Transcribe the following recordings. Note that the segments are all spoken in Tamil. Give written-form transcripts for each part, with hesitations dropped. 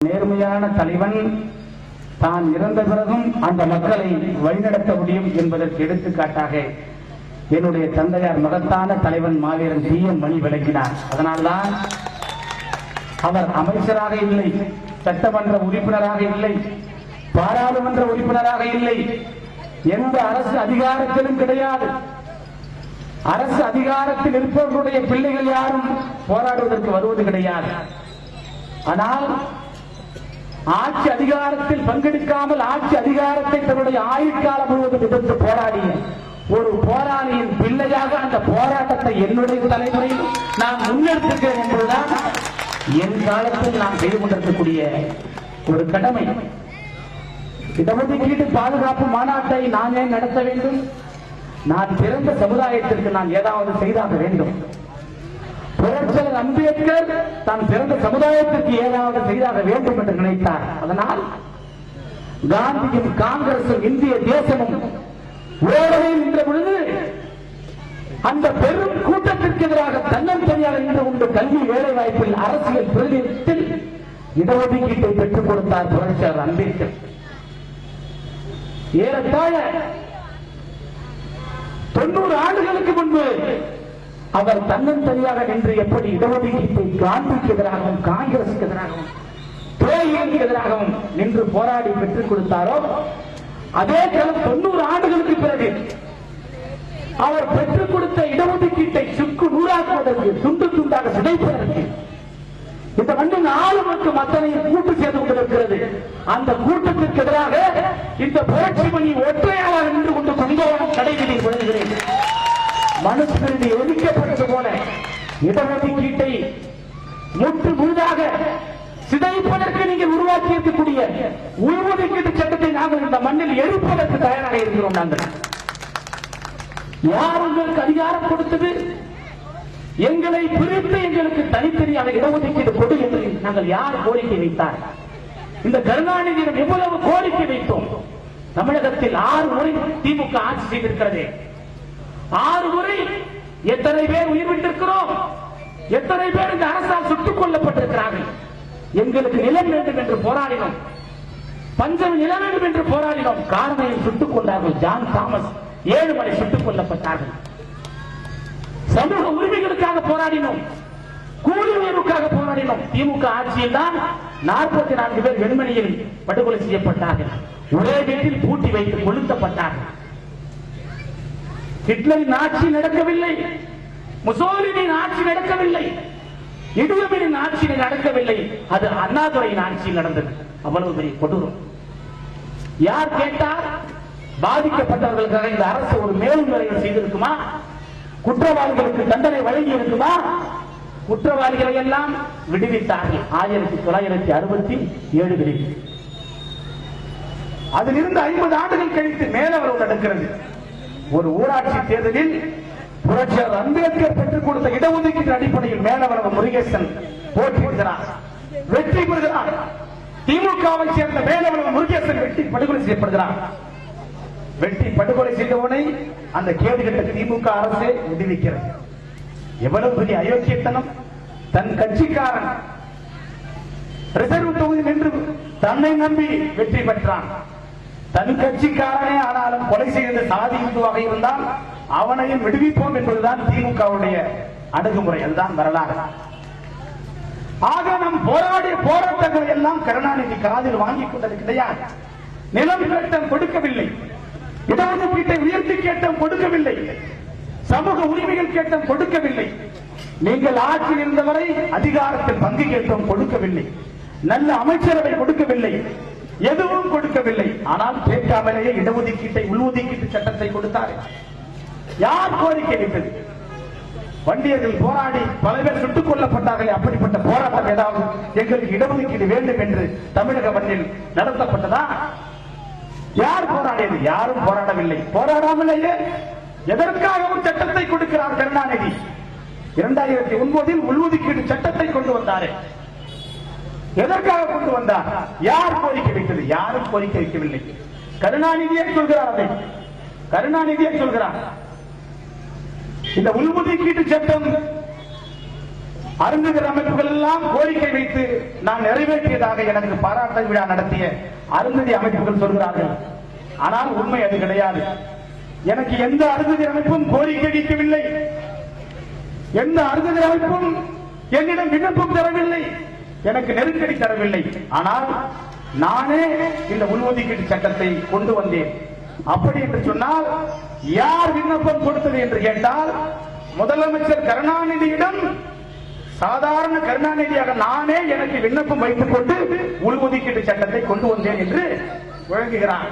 நேர்மையான தலைவன் தான் இறந்த பிறகும் அந்த மக்களை வழிநடத்த முடியும் என்பதற்கு எடுத்துக்காட்டாக என்னுடைய தந்தையார் மகத்தான தலைவன் மாவீரன் டி.எம். மணி விளக்கினார். அதனால்தான் அவர் அமைச்சராக இல்லை, சட்டமன்ற உறுப்பினராக இல்லை, பாராளுமன்ற உறுப்பினராக இல்லை, எந்த அரசு அதிகாரத்திலும் கிடையாது. அரசு அதிகாரத்தில் இருப்பவர்களுடைய பிள்ளைகள் யாரும் போராடுவதற்கு வருவது கிடையாது. ஆனால் ஆட்சி அதிகாரத்தில் பங்கெடுக்காமல் ஆட்சி அதிகாரத்தை தன்னுடைய ஆயுட்காலம் முழுவதும் எதிர்த்து போராடிய ஒரு போராளியின் பிள்ளையாக அந்த போராட்டத்தை என்னுடைய தலைமுறையில் நான் முன்னெடுத்துக்கிறேன் என்பதுதான் என் காலத்தில் நான் செய்து கொண்டிருக்கக்கூடிய ஒரு கடமை. இடஒதுக்கீடு பாதுகாப்பு மாநாட்டை நான் ஏன் நடத்த வேண்டும்? நான் பிறந்த சமுதாயத்திற்கு நான் ஏதாவது செய்தாக வேண்டும். புரட்சியாளர் அம்பேத்கர் தான் பிறந்த சமுதாயத்திற்கு ஏதாவது செய்தாக வேண்டும் என்று நினைத்தார். அதனால் காந்தியும் காங்கிரசும் இந்திய தேசமும் ஓடவே நின்ற பொழுது அந்த பெரும் கூட்டத்திற்கு எதிராக தன்னந்தனியாக நின்று கொண்டு கல்வி வேலை வாய்ப்பில் அரசியல் பிரதிநிதித்தில் இடஒதுக்கீட்டை பெற்றுக் கொடுத்தார் புரட்சியாளர் அம்பேத்கர். ஏறத்தாழ 90 ஆண்டுகளுக்கு முன்பு அவர் தன்னந்தனியாக நின்று எப்படி இடஒதுக்கீட்டை காந்திக்கு எதிராகவும் காங்கிரசுக்கு எதிராகவும் துறைகளுக்கு எதிராகவும் நின்று போராடி பெற்றுக் கொடுத்தாரோ அதே காலம் 90 ஆண்டுகளுக்கு பிறகு அவர் பெற்றுக் கொடுத்த இடஒதுக்கீட்டை சுக்கு நூறாக்குவதற்கு துண்டு துண்டாக சிதைப்பதற்கு இந்த மண்ணின் ஆளுமக்கும் அத்தனையும் கூட்டு சேர்ந்து கொண்டிருக்கிறது. அந்த கூட்டத்திற்கு எதிராக இந்த புரட்சி மணி ஒற்றையாக நின்று கொண்டு கொண்டோம் கடைகளை விழுகிறேன். மனுஸ்மிருதி ஒதுக்கப்பட்டது போல இடஒதுக்கீட்டை முற்று முழுதாக சிதைப்பதற்கு நீங்கள் உருவாக்கி இருக்கக்கூடிய உள்ஒதுக்கீட்டு சட்டத்தை நாங்கள் இந்த மண்ணில் எழுப்பதற்கு தயாராக இருக்கிறோம். நாங்கள் யார் உங்களுக்கு அதிகாரம் கொடுத்தது? எங்களை பிரித்து எங்களுக்கு தனித்தனியாக இடஒதுக்கீடு கொடு என்று நாங்கள் யார் கோரிக்கை வைத்தார்? இந்த கருணாநிதியிடம் எவ்வளவு கோரிக்கை வைத்தோம்? தமிழகத்தில் 6 முறை திமுக ஆட்சி செய்திருக்கிறது. 6 முறை எத்தனை பேர் உயிர் விட்டிருக்கிறோம்? எத்தனை பேர் இந்த அரசால் சுட்டுக் கொல்லப்பட்டிருக்கிறார்கள்? எங்களுக்கு நிலம் வேண்டும் என்று போராடினோம், பஞ்சம் நிலம் வேண்டும் என்று போராடினோம். காரணையில் சுட்டுக் கொண்டார்கள். ஜான் தாமஸ் 7 முறை சுட்டுக் கொல்லப்பட்டார்கள். சமூக உரிமைகளுக்காக போராடினோம், கூலி உயர்வுக்காக போராடினோம். திமுக ஆட்சியில் தான் 44 பேர் வெண்மணியில் படுகொலை செய்யப்பட்டார்கள். ஒரே வீட்டில் பூட்டி வைத்து கொளுத்தப்பட்டார்கள். ஹிட்லரின் ஆட்சி நடக்கவில்லை, முசோலினியின் ஆட்சி நடக்கவில்லை, இடுவமின் ஆட்சி நடக்கவில்லை. அது அண்ணாதுரையின் ஆட்சியில் நடந்தது. அவ்வளவு பெரிய கொடூரம். யார் கேட்டார்? பாதிக்கப்பட்டவர்களுக்காக இந்த அரசு ஒரு மேல்முறையீடு செய்திருக்குமா? குற்றவாளிகளுக்கு தண்டனை வழங்கி இருக்குமா? குற்றவாளிகளை எல்லாம் விடுவித்தார்கள். 1967 அதிலிருந்து 50 ஆண்டுகள் கழித்து மேலவரவு நடக்கிறது. ஒரு ஊராட்சி தேர்தலில் புரட்சியாளர் அம்பேத்கர் பெற்றுக் கொடுத்த இடஒதுக்கீட்டு அடிப்படையில் மேலவரவு முருகேசன் போட்டியிடுகிறார், வெற்றி பெறுகிறார். திமுகவை சேர்ந்த மேலவரவு முருகேசன் வெட்டி படுகொலை செய்யப்படுகிறார். வெட்டி படுகொலை செய்தவனை அந்த கேடுகட்ட திமுக அரசே விடுவிக்கிறது. எவ்வளவு பெரிய அயோக்கியத்தனம்! தன் கட்சிக்காரன் ரிசர்வ் தொகுதி நின்று தன்னை நம்பி வெற்றி பெற்றான். தன் கட்சிக்காரனே ஆனாலும் கொலை செய்த சாதி இந்துவாக இருந்தால் அவனையும் விடுவிப்போம் என்பதுதான் திமுகவுடைய அணுகுமுறை. அதுதான் வரலாறு. ஆக நம் போராடிய போராட்டங்களை எல்லாம் கருணாநிதி காதில் வாங்கிக் கொண்டது கிடையாது. நிலம் கேட்டம் கொடுக்கவில்லை, இடஒதுக்கீட்டை உயர்த்தி கேட்டம் கொடுக்கவில்லை, சமூக உரிமைகள் கேட்டம் கொடுக்கவில்லை. நீங்கள் ஆட்சியில் இருந்தவரை அதிகாரத்தில் பங்கு கேட்டம் கொடுக்கவில்லை, நல்ல அமைச்சரவை கொடுக்கவில்லை, எதுவும் கொடுக்கவில்லை. ஆனால் கேட்காமலேயே இடஒதுக்கீட்டை உள்ஒதுக்கீட்டு சட்டத்தை கொடுத்தார். யார் கோரிக்கை வைத்தது? வண்டியர்கள் போராடி பல பேர் சுட்டுக் கொல்லப்பட்டார்கள். அப்படிப்பட்ட போராட்டம் ஏதாவது எங்களுக்கு இடஒதுக்கீடு வேண்டும் என்று தமிழக மண்ணில் நடத்தப்பட்டதா? யார் போராடியது? யாரும் போராடவில்லை. போராடாமலேயே எதற்காக ஒரு சட்டத்தை கொடுக்கிறார் கருணாநிதி? 2009 உள்ஒதுக்கீடு சட்டத்தை கொண்டு வந்தார். எதற்காக கொண்டு வந்தார்? யார் கோரிக்கை வைத்தது? யாரும் கோரிக்கை வைக்கவில்லை. கருணாநிதியே சொல்கிறார். அதை கருணாநிதியே சொல்கிறார். இந்த உள்ஒதுக்கீட்டு சட்டம் அருந்ததியர் அமைப்புகள் எல்லாம் கோரிக்கை வைத்து நான் நிறைவேற்றியதாக எனக்கு பாராட்டு விழா நடத்திய அருந்ததி அமைப்புகள் சொல்கிறார்கள். ஆனால் உண்மை அது கிடையாது. எனக்கு எந்த அருந்ததியர் அமைப்பும் கோரிக்கை வைக்கவில்லை. எந்த அருந்ததியர் அமைப்பும் என்னிடம் விண்ணப்பம் தரவில்லை, எனக்கு நெருக்கடி தரவில்லை. ஆனால் நானே இந்த உள்ஒதுக்கீட்டு சட்டத்தை கொண்டு வந்தேன். அப்படி என்று சொன்னால் யார் விண்ணப்பம் கொடுத்தது என்று கேட்டால் முதலமைச்சர் கருணாநிதியிடம் சாதாரண கருணாநிதியாக நானே எனக்கு விண்ணப்பம் வைத்துக் கொண்டு உள்ஒதுக்கீட்டு சட்டத்தை கொண்டு வந்தேன் என்று வழங்குகிறார்.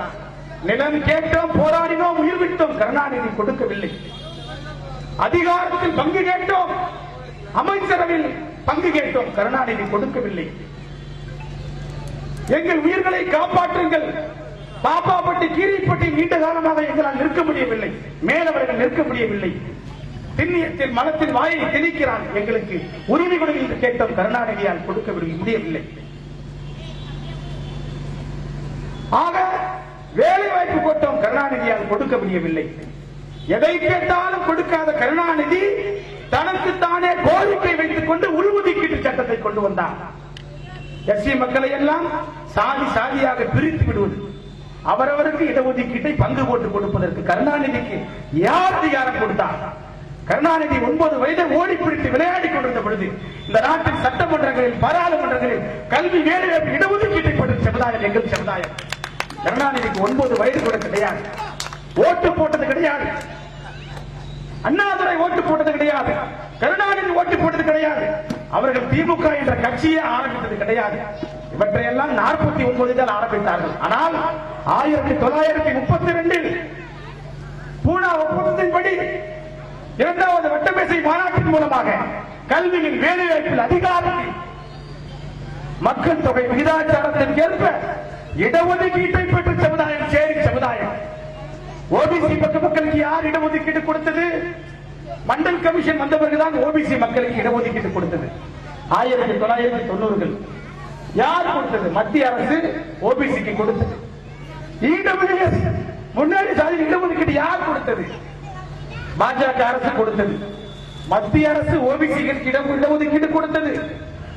நிலம் கேட்டோம், போராடினோம், உயிர் விட்டோம், கருணாநிதி கொடுக்கவில்லை. அதிகாரத்தில் பங்கு கேட்டோம், அமைச்சரவையில் பங்கு கேட்டோம், கருணாநிதி கொடுக்கவில்லை. எங்கள் உயிர்களை காப்பாற்றுங்கள், பாப்பாப்பட்டி கீரிப்பட்டி நீண்ட காலமாக எங்களால் நிற்க முடியவில்லை, மேலவர்கள் நிற்க முடியவில்லை, திண்ணியத்தில் மனத்தில் வாயை திணிக்கிறான், எங்களுக்கு உரிமை கொடுங்கள் என்று கேட்டோம், கருணாநிதியால் கொடுக்க முடியவில்லை. ஆக வேலை வாய்ப்பு கோட்டம் கருணாநிதியால் கொடுக்க முடியவில்லை. எதை கேட்டாலும் கொடுக்காத கருணாநிதி தனக்குத்தானே கோரிக்கை வைத்துக் கொண்டு உள்ஒதுக்கீட்டு சட்டத்தை கொண்டு வந்தார். எஸ்சி மக்களை எல்லாம் சாதி சாதியாக பிரித்து விடுவது, அவரவருக்கு இடஒதுக்கீட்டை பங்கு போட்டு கொடுப்பதற்கு கருணாநிதிக்கு யார் அதிகாரம் கொடுத்தார்? கருணாநிதி 9 வயதை ஓடி பிடித்து விளையாடி கொண்டிருந்த பொழுது இந்த நாட்டின் சட்டமன்றங்களில் பாராளுமன்றங்களில் கல்வி வேலைவாய்ப்பு இடஒதுக்கீட்டை பெற்ற சமுதாயம் எங்கள் சமுதாயம். கருணாநிதிக்கு 9 வயது கூட கிடையாது, ஓட்டு போட்டது கிடையாது, அண்ணாதுரை ஓட்டு போட்டது கிடையாது, கருணாநிதி ஓட்டு போட்டது கிடையாது, அவர்கள் திமுக என்ற கட்சியை ஆரம்பித்தது கிடையாது. இவற்றையெல்லாம் 49 ஆரம்பித்தார்கள். ஆனால் 1932 பூனா ஒப்பந்தத்தின்படி 2வது வட்டமேசை மாநாட்டின் மூலமாக கல்வியின் வேலைவாய்ப்பில் அதிகாரத்தில் மக்கள் தொகை விகிதாச்சாரத்திற்கு ஏற்ப இடஒதுக்கீட்டை பெற்ற சமுதாயம் சேரி சமுதாயம். ஓபிசி மக்களுக்கு யார் இடஒதுக்கீடு கொடுத்தது? மண்டல் கமிஷன் வந்த பிறகுதான் ஓபிசி மக்களுக்கு இடஒதுக்கீடு கொடுத்தது. 1990கள் யார் கொடுத்தது? மத்திய அரசு ஓபிசிக்கு கொடுத்தது. இடபிள்யூஎஸ் முன்னேறி சாதி இடஒதுக்கீடு யார் கொடுத்தது? பாஜக அரசு கொடுத்தது. மத்திய அரசு ஓபிசிகளுக்கு இடஒதுக்கீடு கொடுத்தது.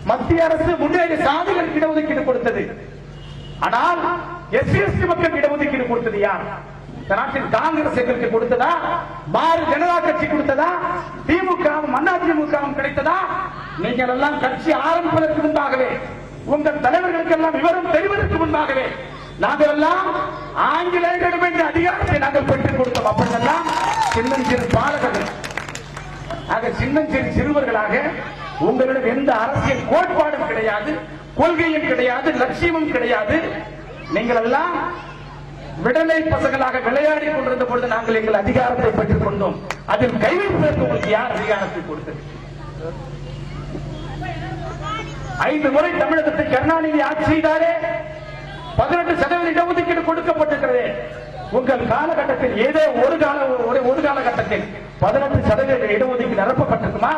மத்திய அரசு முன்னேறி சாதிகளுக்கு இடஒதுக்கீடு கொடுத்தது. ஆனால் எஸ்சி மக்களுக்கு இடஒதுக்கீடு கொடுத்தது யார்? நாட்டின் காங்கிரஸ் எங்களுக்கு கொடுத்ததா? பாரதிய ஜனதா கட்சி கொடுத்ததா? திமுகவும் அதிமுகவும் கிடைத்ததா? நீங்கள் எல்லாம் கட்சி ஆரம்பிப்பதற்கு முன்பாகவே, உங்கள் தலைவர்களுக்கு எல்லாம் விவரம் தெரிவதற்கு முன்பாகவே நாங்கள் எல்லாம் ஆங்கிலேயர்களிடம் அதிகாரத்தை நாங்கள் பெற்றுக் கொடுத்தோம். அப்படியெல்லாம் சின்னஞ்சிறு பாலகர்கள், சின்னஞ்சிறு சிறுவர்களாக உங்களிடம் எந்த அரசியல் கோட்பாடும் கிடையாது, கொள்கையும் கிடையாது, லட்சியமும் கிடையாது. நீங்கள் எல்லாம் விடலை பசங்களாக விளையாடி கொண்டிருந்த பொழுது நாங்கள் எங்கள் அதிகாரத்தை பெற்றுக் கொண்டோம். அதில் கைவிப்பதற்கு உங்களுக்கு யார் அதிகாரத்தை கொடுத்தது? 5 முறை தமிழகத்தை கருணாநிதி ஆட்சி செய்தாரே, 18% இடஒதுக்கீடு கொடுக்கப்பட்டிருக்கிறது. உங்கள் காலகட்டத்தில் ஏதோ ஒரு காலகட்டத்தில் 18% இடஒதுக்கீடு நிரப்பப்பட்டிருக்குமா?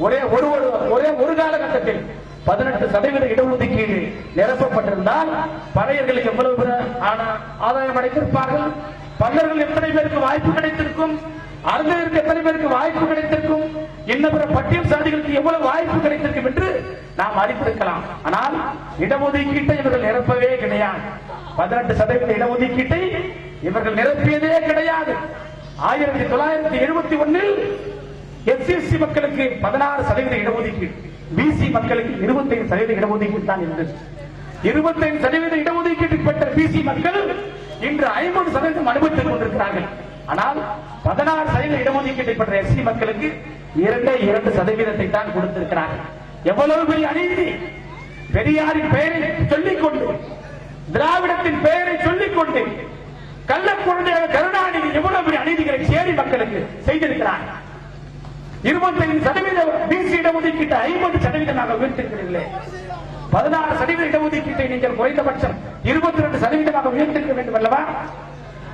ஒரே ஒரு காலகட்டத்தில் 18% இடஒதுக்கீடு நிரப்பப்பட்டிருந்தால் பறையர்களுக்கு எவ்வளவு ஆதாயம் அடைத்திருப்பார்கள்? பல்லர்கள் எத்தனை பேருக்கு வாய்ப்பு கிடைத்திருக்கும்? அருந்ததியருக்கு எத்தனை பேருக்கு வாய்ப்பு கிடைத்திருக்கும்? இன்ன பிற பட்டியல் சாதிகளுக்கு எவ்வளவு வாய்ப்பு கிடைத்திருக்கும் என்று நாம் அறிந்திருக்கலாம். ஆனால் இடஒதுக்கீட்டை இவர்கள் நிரப்பவே கிடையாது. 18% இடஒதுக்கீட்டை இவர்கள் நிரப்பியதே கிடையாது. 1971 எஸ்சி மக்களுக்கு 16% இடஒதுக்கீடு, பிசி மக்களுக்கு 25% இடஒதுக்கீடு தான் இருந்தது. 25% இடஒதுக்கீடு பெற்ற பிசி மக்கள் இன்று 50% அனுபவித்துக் கொண்டிருக்கிறார்கள். ஆனால் 16% இடஒதுக்கீட்டை பெற்ற எஸ்சி மக்களுக்கு 2% தான் கொடுத்திருக்கிறார்கள். எவ்வளவு பெரிய அநீதி! பெரியாரின் பெயரை சொல்லிக்கொண்டு, திராவிடத்தின் பெயரை சொல்லிக்கொண்டு கள்ளக்குழந்தையாக கருணாநிதி எவ்வளவு பெரிய அநீதிகளை சேரி மக்களுக்கு செய்திருக்கிறார். 25% பிசி இடஒதுக்கீட்டை 50% நாங்கள் உயர்த்திருக்கிறீர்களே. 16% இடஒதுக்கீட்டை நீங்கள் குறைந்தபட்சம் 22% உயர்த்திருக்க வேண்டும் அல்லவா?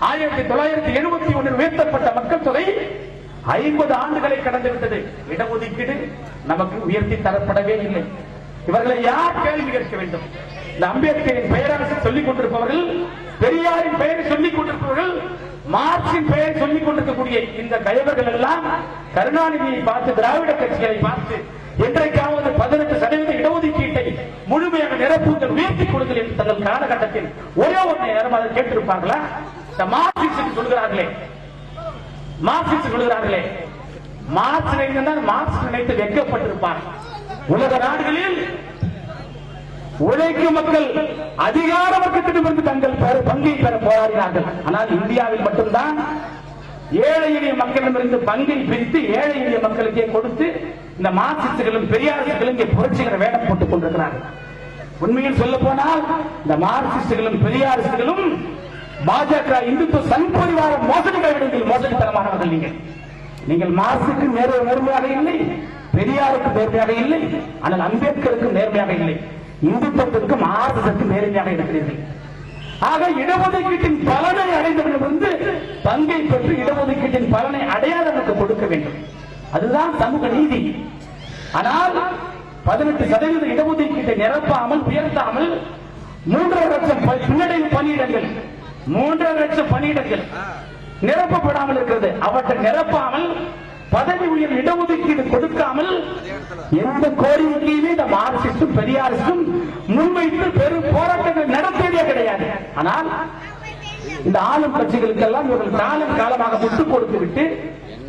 1971 உயர்த்தப்பட்ட மக்கள் தொகை 50 ஆண்டுகளை கடந்துவிட்டது. இடஒதுக்கீடு நமக்கு உயர்த்தி தரப்படவே இல்லை. இவர்களை யார் கேள்வி கேட்க வேண்டும்? இந்த அம்பேத்கரின் பெயராக சொல்லிக் கொண்டிருப்பவர்கள், பெரியாரின் பெயரை சொல்லிக் கொண்டிருப்பவர்கள், மார்க்சின் பெயரை சொல்லிக் கொண்டிருக்கக்கூடிய இந்த கயவர்கள் எல்லாம் கருணாநிதியை பார்த்து, திராவிட கட்சிகளை பார்த்து என்றைக்காவது 18% இடஒதுக்கீட்டை முழுமையாக நிரப்புங்கள், உயர்த்திக் கொடுங்கள் என்று தங்கள் காலகட்டத்தில் ஒரே ஒரு நேரம் அதை கேட்டிருப்பார்களா? மார்க்சிஸ்ட் சொல்கிறார்களே, மார்க்சிஸ்ட் மார்க்ஸ் நினைத்து வெட்கப்பட்டிருப்பார். உலக நாடுகளில் உழைக்கும் மக்கள் அதிகார வர்க்கத்திடமிருந்து தங்கள் பங்கை பெற போராடினார்கள். ஆனால் இந்தியாவில் மட்டும்தான் ஏழை எளிய மக்களிடமிருந்து பங்கை பிரித்து ஏழை எளிய மக்களுக்கே கொடுத்து இந்த மார்க்சிஸ்டுகளும் பெரியாரிஸ்டுகளும் இங்கே புரட்சிகர வேடம் போட்டுக் கொண்டிருக்கிறார்கள். உண்மையில் சொல்ல போனால் இந்த மார்க்சிஸ்டுகளும் பெரியாரிஸ்டுகளும் பாஜக இந்துத்துவ சங்பரிவார மோசடிகளிடத்தில் மோசடித்தனமானவர்கள். நீங்கள் மார்க்சுக்கு நேர்மையாக இல்லை, பெரியாருக்கு நேர்மையாக இல்லை, ஆனால் அம்பேத்கருக்கு நேர்மையாக இல்லை, இந்துத்துவத்திற்கும் ஆர்எஸ்எஸ்க்கும் நேர்மையாக இருக்கிறீர்கள். ஆக இடஒதுக்கீட்டின் பலனை அடைந்தவர்களுக்கு பங்கை பெற்று இடஒதுக்கீட்டின் பலனை அடையாளருக்கு கொடுக்க வேண்டும். அதுதான் சமூக நீதி. ஆனால் 18% இடஒதுக்கீட்டை நிரப்பாமல் உயர்த்தாமல் 3.5 லட்சம் பின்னடைவு பணியிடங்கள் 3.5 லட்சம் பணியிடங்கள் நிரப்பப்படாமல் இருக்கிறது. அவற்றை நிரப்பாமல் பதவி உயர் இடஒதுக்கீடு கொடுக்காமல் எந்த கோரிக்கையுமே இந்த மார்க்சிஸ்டும் பெரியாரிஸ்டும் முன்வைத்து பெரும் போராட்டங்கள் நடத்தியதே கிடையாது. ஆனால் இந்த ஆளும் கட்சிகளுக்கெல்லாம் இவர்கள் காலமாக விட்டுக் கொடுத்து விட்டு